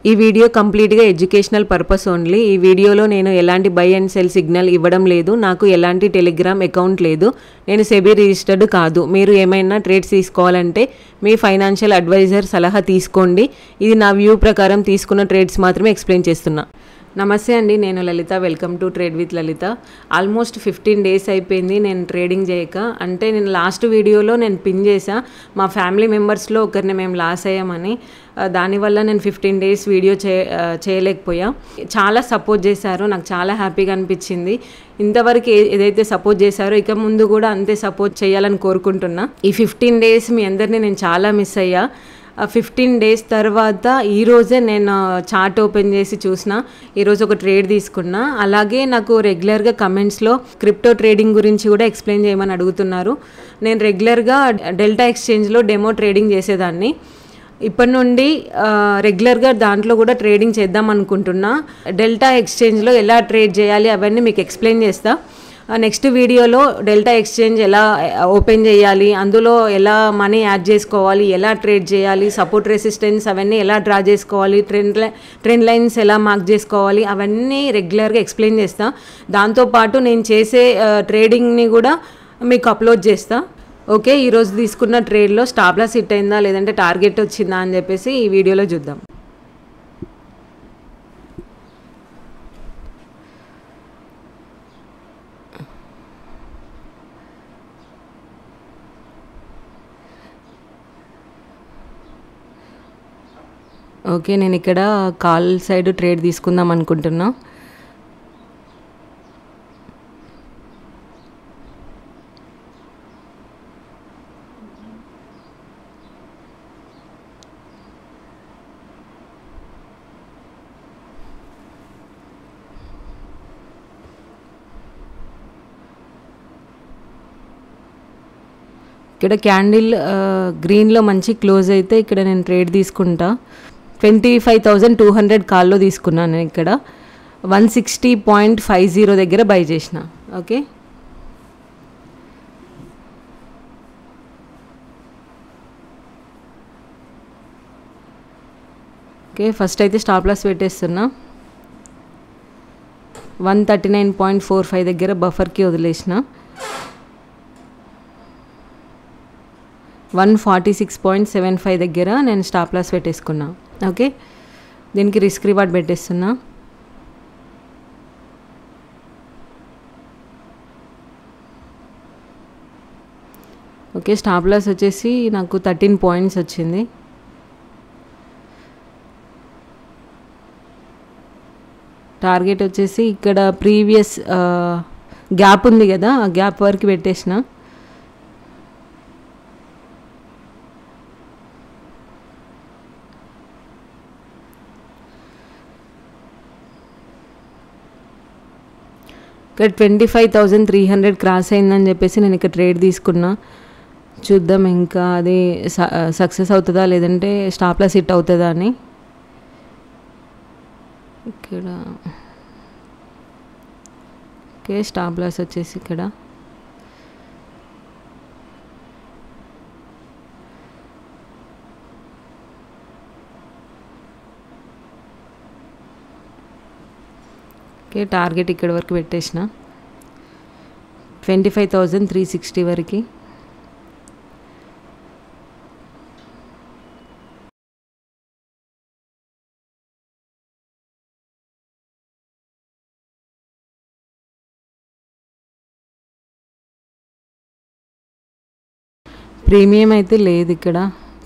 ఈ వీడియో కంప్లీట్గా educational purpose only. ఈ వీడియోలో నేను ఎలాంటి బై అండ్ సెల్ సిగ్నల్ ఇవ్వడం లేదు. నాకు ఎలాంటి టెలిగ్రామ్ అకౌంట్ లేదు. నేను సెబీ రిజిస్టర్డ్ కాదు. మీరు ఏమైనా ట్రేడ్స్ తీసుకోవాలంటే మీ ఫైనాన్షియల్ అడ్వైజర్ సలహా తీసుకోండి. ఇది నా వ్యూ ప్రకారం తీసుకున్న ట్రేడ్స్ మాత్రమే ఎక్స్ప్లెయిన్ చేస్తున్నా. నమస్తే అండి, నేను Lalitha. Welcome to trade with Lalitha. Almost 15 days అయిపోయింది నేను ట్రేడింగ్ చేయక. అంటే నేను లాస్ట్ వీడియోలో నేను పిన్ చేసా, మా ఫ్యామిలీ మెంబర్స్లో ఒకరిని మేము లాస్ అయ్యామని. దానివల్ల నేను 15 days వీడియో చేయలేకపోయా. చాలా సపోర్ట్ చేశారు, నాకు చాలా హ్యాపీగా అనిపించింది. ఇంతవరకు ఏదైతే సపోర్ట్ చేశారో ఇక ముందు కూడా అంతే సపోర్ట్ చేయాలని కోరుకుంటున్నా. ఈ 15 days మీ అందరినీ నేను చాలా మిస్ అయ్యా. 15 days తర్వాత ఈరోజే నేను చార్ట్ ఓపెన్ చేసి చూసిన. ఈరోజు ఒక ట్రేడ్ తీసుకున్నా. అలాగే నాకు రెగ్యులర్గా కమెంట్స్లో క్రిప్టో ట్రేడింగ్ గురించి కూడా ఎక్స్ప్లెయిన్ చేయమని అడుగుతున్నారు. నేను రెగ్యులర్గా డెల్టా ఎక్స్చేంజ్లో డెమో ట్రేడింగ్ చేసేదాన్ని. ఇప్పటి నుండి రెగ్యులర్గా దాంట్లో కూడా ట్రేడింగ్ చేద్దాం అనుకుంటున్నా. డెల్టా ఎక్స్చేంజ్లో ఎలా ట్రేడ్ చేయాలి అవన్నీ మీకు ఎక్స్ప్లెయిన్ చేస్తా. నెక్స్ట్ వీడియోలో డెల్టా ఎక్స్చేంజ్ ఎలా ఓపెన్ చేయాలి, అందులో ఎలా మనీ యాడ్ చేసుకోవాలి, ఎలా ట్రేడ్ చేయాలి, సపోర్ట్ రెసిస్టెన్స్ అవన్నీ ఎలా డ్రా చేసుకోవాలి, ట్రెండ్ లైన్స్ ఎలా మార్క్ చేసుకోవాలి, అవన్నీ రెగ్యులర్గా ఎక్స్ప్లెయిన్ చేస్తా. దాంతోపాటు నేను చేసే ట్రేడింగ్ని కూడా మీకు అప్లోడ్ చేస్తా. ఓకే, ఈరోజు తీసుకున్న ట్రేడ్లో స్టాప్ లాస్ హిట్ అయిందా లేదంటే టార్గెట్ వచ్చిందా అని చెప్పేసి ఈ వీడియోలో చూద్దాం. ఓకే, నేను ఇక్కడ కాల్ సైడ్ ట్రేడ్ తీసుకుందాం అనుకుంటున్నా. ఇక్కడ క్యాండిల్ గ్రీన్లో మంచి క్లోజ్ అయితే ఇక్కడ నేను ట్రేడ్ తీసుకుంటా. 25,200 కాల్లో తీసుకున్నాను. నేను ఇక్కడ 160.50 దగ్గర బై చేసిన. ఓకే, ఓకే ఫస్ట్ అయితే స్టాప్ లాస్ పెట్టేస్తున్నా. 139.45 దగ్గర బఫర్కి వదిలేసిన. 146.75 దగ్గర నేను స్టాప్ లాస్ పెట్టేసుకున్నా. ఓకే, దీనికి రిస్క్ రివార్డ్ పెట్టేస్తున్నా. ఓకే, స్టాప్ లాస్ వచ్చేసి నాకు 13 points వచ్చింది. టార్గెట్ వచ్చేసి ఇక్కడ ప్రీవియస్ గ్యాప్ ఉంది కదా, ఆ గ్యాప్ వరకు పెట్టేసిన. ఇక్కడ 25,300 క్రాస్ అయిందని చెప్పేసి నేను ఇక్కడ ట్రేడ్ తీసుకున్నా. చూద్దాం ఇంకా అది సక్సెస్ అవుతుందా లేదంటే స్టాప్ లాస్ హిట్ అవుతుందా అని. ఇక్కడ ఓకే, స్టాప్ లాస్ వచ్చేసి ఇక్కడ ఓకే, టార్గెట్ ఇక్కడ వరకు పెట్టేసిన 25,360 వరకు. ప్రీమియం అయితే లేదు, ఇక్కడ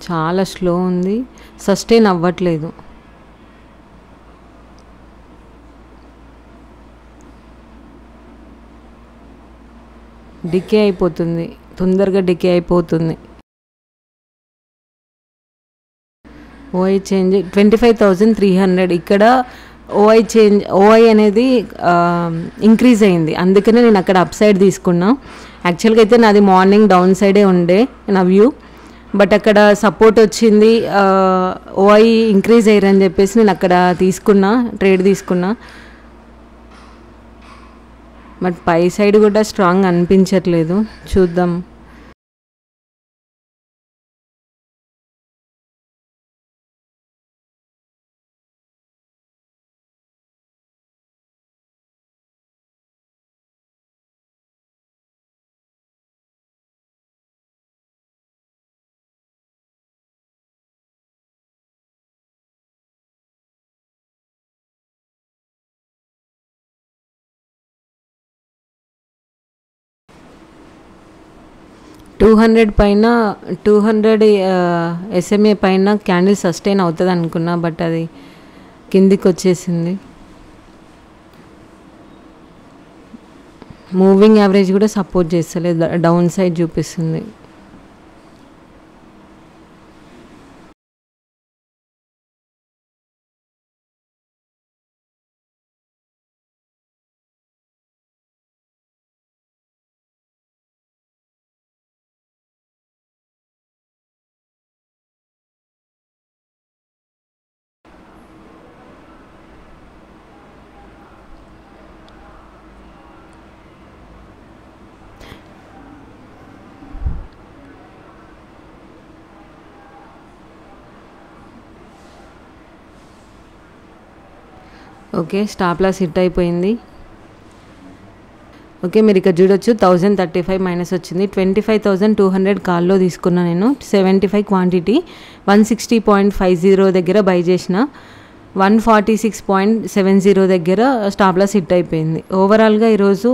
చాలా స్లో ఉంది, సస్టైన్ అవ్వట్లేదు. డికే అయిపోతుంది, తొందరగా డికే అయిపోతుంది. ఓఐ చేంజ్ 25,300. ఇక్కడ ఓఐ అనేది ఇంక్రీజ్ అయింది, అందుకనే నేను అక్కడ అప్ సైడ్ తీసుకున్నా. యాక్చువల్గా అయితే నాది మార్నింగ్ డౌన్ సైడే ఉండే నా వ్యూ, బట్ అక్కడ సపోర్ట్ వచ్చింది, ఓఐ ఇంక్రీజ్ అయ్యారని చెప్పేసి నేను అక్కడ తీసుకున్నా, ట్రేడ్ తీసుకున్నా. బట్ పై సైడ్ కూడా స్ట్రాంగ్ అనిపించట్లేదు, చూద్దాం. 200 పైన 200 SMA పైన క్యాండిల్ సస్టైన్ అవుతుంది అనుకున్నా, బట్ అది కిందికి వచ్చేసింది. మూవింగ్ యావరేజ్ కూడా సపోర్ట్ చేస్తలేదు, డౌన్ సైడ్ చూపిస్తుంది. ఓకే, స్టాప్ లాస్ హిట్ అయిపోయింది. ఓకే, మీరు ఇక్కడ చూడొచ్చు 1035 మైనస్ వచ్చింది. 25,200 కాల్లో తీసుకున్నా నేను. 75 క్వాంటిటీ 160.50 దగ్గర బై చేసిన. 146.70 దగ్గర స్టాప్ లాస్ హిట్ అయిపోయింది. ఓవరాల్గా ఈరోజు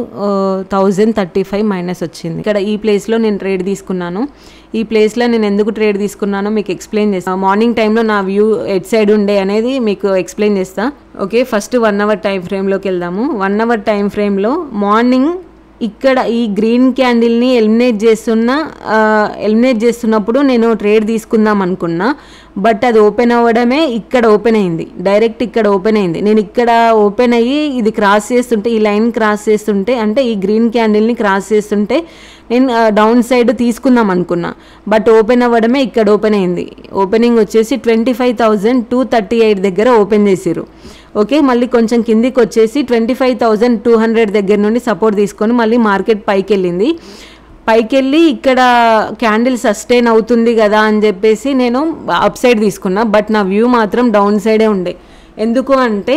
1035 మైనస్ వచ్చింది. ఇక్కడ ఈ ప్లేస్లో నేను ట్రేడ్ తీసుకున్నాను. ఈ ప్లేస్లో నేను ఎందుకు ట్రేడ్ తీసుకున్నానో మీకు ఎక్స్ప్లెయిన్ చేస్తాను. మార్నింగ్ టైంలో నా వ్యూ ఎట్ సైడ్ ఉండే అనేది మీకు ఎక్స్ప్లెయిన్ చేస్తా. ఓకే, ఫస్ట్ 1 అవర్ టైం ఫ్రేమ్లోకి వెళ్దాము. 1 అవర్ టైం ఫ్రేమ్లో మార్నింగ్ ఇక్కడ ఈ గ్రీన్ క్యాండిల్ని ఎలిమినేట్ చేస్తున్నప్పుడు నేను ట్రేడ్ తీసుకుందాం అనుకున్నా, బట్ అది ఓపెన్ అవ్వడమే ఇక్కడ ఓపెన్ అయింది. డైరెక్ట్ ఇక్కడ ఓపెన్ అయింది. నేను ఇక్కడ ఓపెన్ అయ్యి ఇది క్రాస్ చేస్తుంటే, ఈ లైన్ క్రాస్ చేస్తుంటే, అంటే ఈ గ్రీన్ క్యాండిల్ని క్రాస్ చేస్తుంటే నేను డౌన్ సైడ్ తీసుకుందాం అనుకున్నా, బట్ ఓపెన్ అవ్వడమే ఇక్కడ ఓపెన్ అయింది. ఓపెనింగ్ వచ్చేసి 25,238 దగ్గర ఓపెన్ చేసిరు. ఓకే, మళ్ళీ కొంచెం కిందికి వచ్చేసి 25,200 దగ్గర నుండి సపోర్ట్ తీసుకొని మళ్ళీ మార్కెట్ పైకి వెళ్ళింది. పైకి వెళ్ళి ఇక్కడ క్యాండిల్ సస్టైన్ అవుతుంది కదా అని చెప్పేసి నేను అప్ సైడ్ తీసుకున్నా, బట్ నా వ్యూ మాత్రం డౌన్ సైడే ఉండే. ఎందుకు అంటే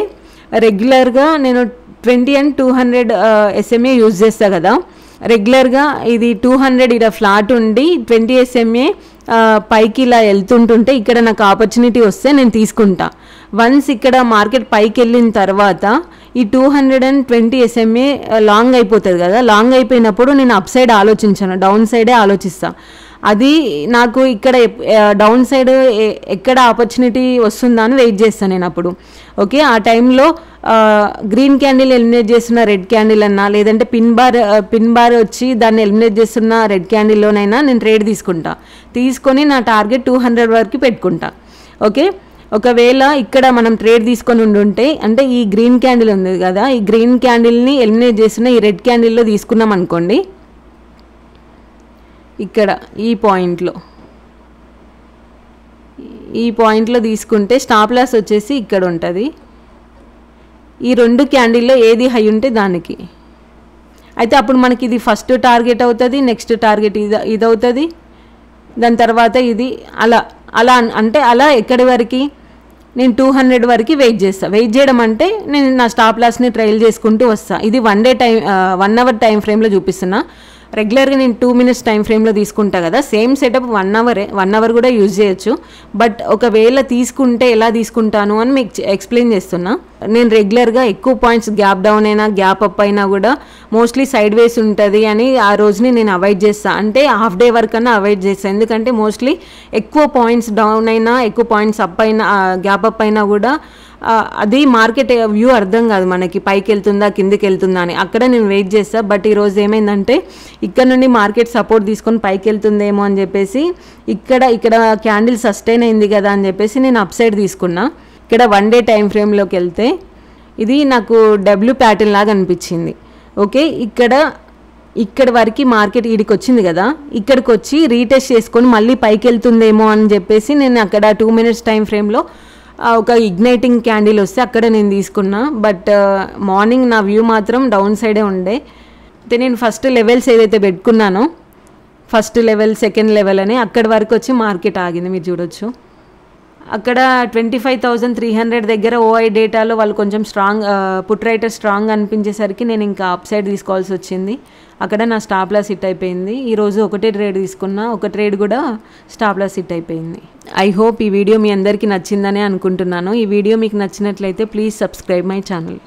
రెగ్యులర్గా నేను 20 and 200 SMA యూజ్ చేస్తా కదా. రెగ్యులర్గా ఇది 200 ఇక్కడ ఫ్లాట్ ఉండి 20 SMA పైకి ఇలా వెళ్తుంటుంటే ఇక్కడ నాకు ఆపర్చునిటీ వస్తే నేను తీసుకుంటా. వన్స్ ఇక్కడ మార్కెట్ పైకి వెళ్ళిన తర్వాత ఈ 220 SMA లాంగ్ అయిపోతుంది కదా. లాంగ్ అయిపోయినప్పుడు నేను అప్ సైడ్ ఆలోచించాను, డౌన్ సైడే ఆలోచిస్తాను. అది నాకు ఇక్కడ డౌన్ సైడ్ ఎక్కడ ఆపర్చునిటీ వస్తుందా అని వెయిట్ చేస్తాను నేను అప్పుడు. ఓకే, ఆ టైంలో గ్రీన్ క్యాండిల్ ఎలిమినేట్ చేస్తున్న రెడ్ క్యాండిల్ అన్నా, లేదంటే పిన్ బార్ వచ్చి దాన్ని ఎలిమినేట్ చేస్తున్న రెడ్ క్యాండిల్లోనైనా నేను ట్రేడ్ తీసుకొని నా టార్గెట్ 200 వరకు పెట్టుకుంటా. ఓకే, ఒకవేళ ఇక్కడ మనం ట్రేడ్ తీసుకొని ఉండుంటే, అంటే ఈ గ్రీన్ క్యాండిల్ ఉంది కదా, ఈ గ్రీన్ క్యాండిల్ని ఎలిమినేట్ చేస్తున్న ఈ రెడ్ క్యాండిల్లో తీసుకున్నాం అనుకోండి, ఇక్కడ ఈ పాయింట్లో తీసుకుంటే స్టాప్ లాస్ వచ్చేసి ఇక్కడ ఉంటుంది. ఈ 2 క్యాండిల్లో ఏది హై ఉంటే దానికి అయితే అప్పుడు మనకి ఇది ఫస్ట్ టార్గెట్ అవుతుంది, నెక్స్ట్ టార్గెట్ ఇది అవుతుంది, దాని తర్వాత ఇది అలా ఎక్కడి వరకు నేను 200 వరకు వెయిట్ చేస్తాను. వెయిట్ చేయడం అంటే నేను నా స్టాప్ లాస్ని ట్రైల్ చేసుకుంటూ వస్తాను. ఇది 1 అవర్ టైం ఫ్రేమ్లో చూపిస్తున్నా. రెగ్యులర్గా నేను 2 minutes టైం ఫ్రేమ్లో తీసుకుంటా కదా, సేమ్ సెటప్ 1 అవర్ కూడా యూజ్ చేయొచ్చు. బట్ ఒకవేళ తీసుకుంటే ఎలా తీసుకుంటాను అని మీకు ఎక్స్ప్లెయిన్ చేస్తున్నా. నేను రెగ్యులర్గా ఎక్కువ పాయింట్స్ గ్యాప్ డౌన్ అయినా గ్యాప్ అప్ అయినా కూడా మోస్ట్లీ సైడ్ వేస్ ఉంటుంది అని ఆ రోజుని నేను అవాయిడ్ చేస్తాను. అంటే హాఫ్ డే వరకు అన్నా అవాయిడ్ చేస్తాను. ఎందుకంటే మోస్ట్లీ ఎక్కువ పాయింట్స్ డౌన్ అయినా ఎక్కువ పాయింట్స్ అప్ అయినా గ్యాప్ అప్ అయినా కూడా అది మార్కెట్ వ్యూ అర్థం కాదు మనకి, పైకి వెళ్తుందా కిందికి వెళ్తుందా అని. అక్కడ నేను వెయిట్ చేస్తాను. బట్ ఈరోజు ఏమైందంటే ఇక్కడ నుండి మార్కెట్ సపోర్ట్ తీసుకొని పైకి వెళ్తుందేమో అని చెప్పేసి ఇక్కడ క్యాండిల్ సస్టైన్ అయింది కదా అని చెప్పేసి నేను అప్ సైడ్ తీసుకున్నా. ఇక్కడ 1 day టైం ఫ్రేమ్లోకి వెళ్తే ఇది నాకు డబ్ల్యూ ప్యాటర్న్ లాగా అనిపించింది. ఓకే, ఇక్కడ వరకు మార్కెట్ ఈడికి వచ్చింది కదా, ఇక్కడికి వచ్చి రీటెస్ట్ చేసుకొని మళ్ళీ పైకి వెళ్తుందేమో అని చెప్పేసి నేను అక్కడ 2 minutes టైం ఫ్రేమ్లో ఒక ఇగ్నైటింగ్ క్యాండిల్ వస్తే అక్కడ నేను తీసుకున్నా. బట్ మార్నింగ్ నా వ్యూ మాత్రం డౌన్ సైడే ఉండే. అయితే నేను ఫస్ట్ లెవెల్స్ ఏదైతే పెట్టుకున్నానో, ఫస్ట్ లెవెల్ సెకండ్ లెవెల్ అని అక్కడి వరకు వచ్చి మార్కెట్ ఆగింది. మీరు చూడొచ్చు అక్కడ 25,300 దగ్గర ఓఐ డేటాలో వాళ్ళు కొంచెం పుట్ రైటర్ స్ట్రాంగ్ అనిపించేసరికి నేను ఇంకా అప్ సైడ్ తీసుకోవాల్సి వచ్చింది. అక్కడ నా స్టాప్ లాస్ హిట్ అయిపోయింది. ఈరోజు ఒకటే ట్రేడ్ తీసుకున్నా, ఒక ట్రేడ్ కూడా స్టాప్ లాస్ హిట్ అయిపోయింది. ఐ హోప్ ఈ వీడియో మీ అందరికీ నచ్చిందనే అనుకుంటున్నాను. ఈ వీడియో మీకు నచ్చినట్లయితే ప్లీజ్ సబ్స్క్రైబ్ మై ఛానల్.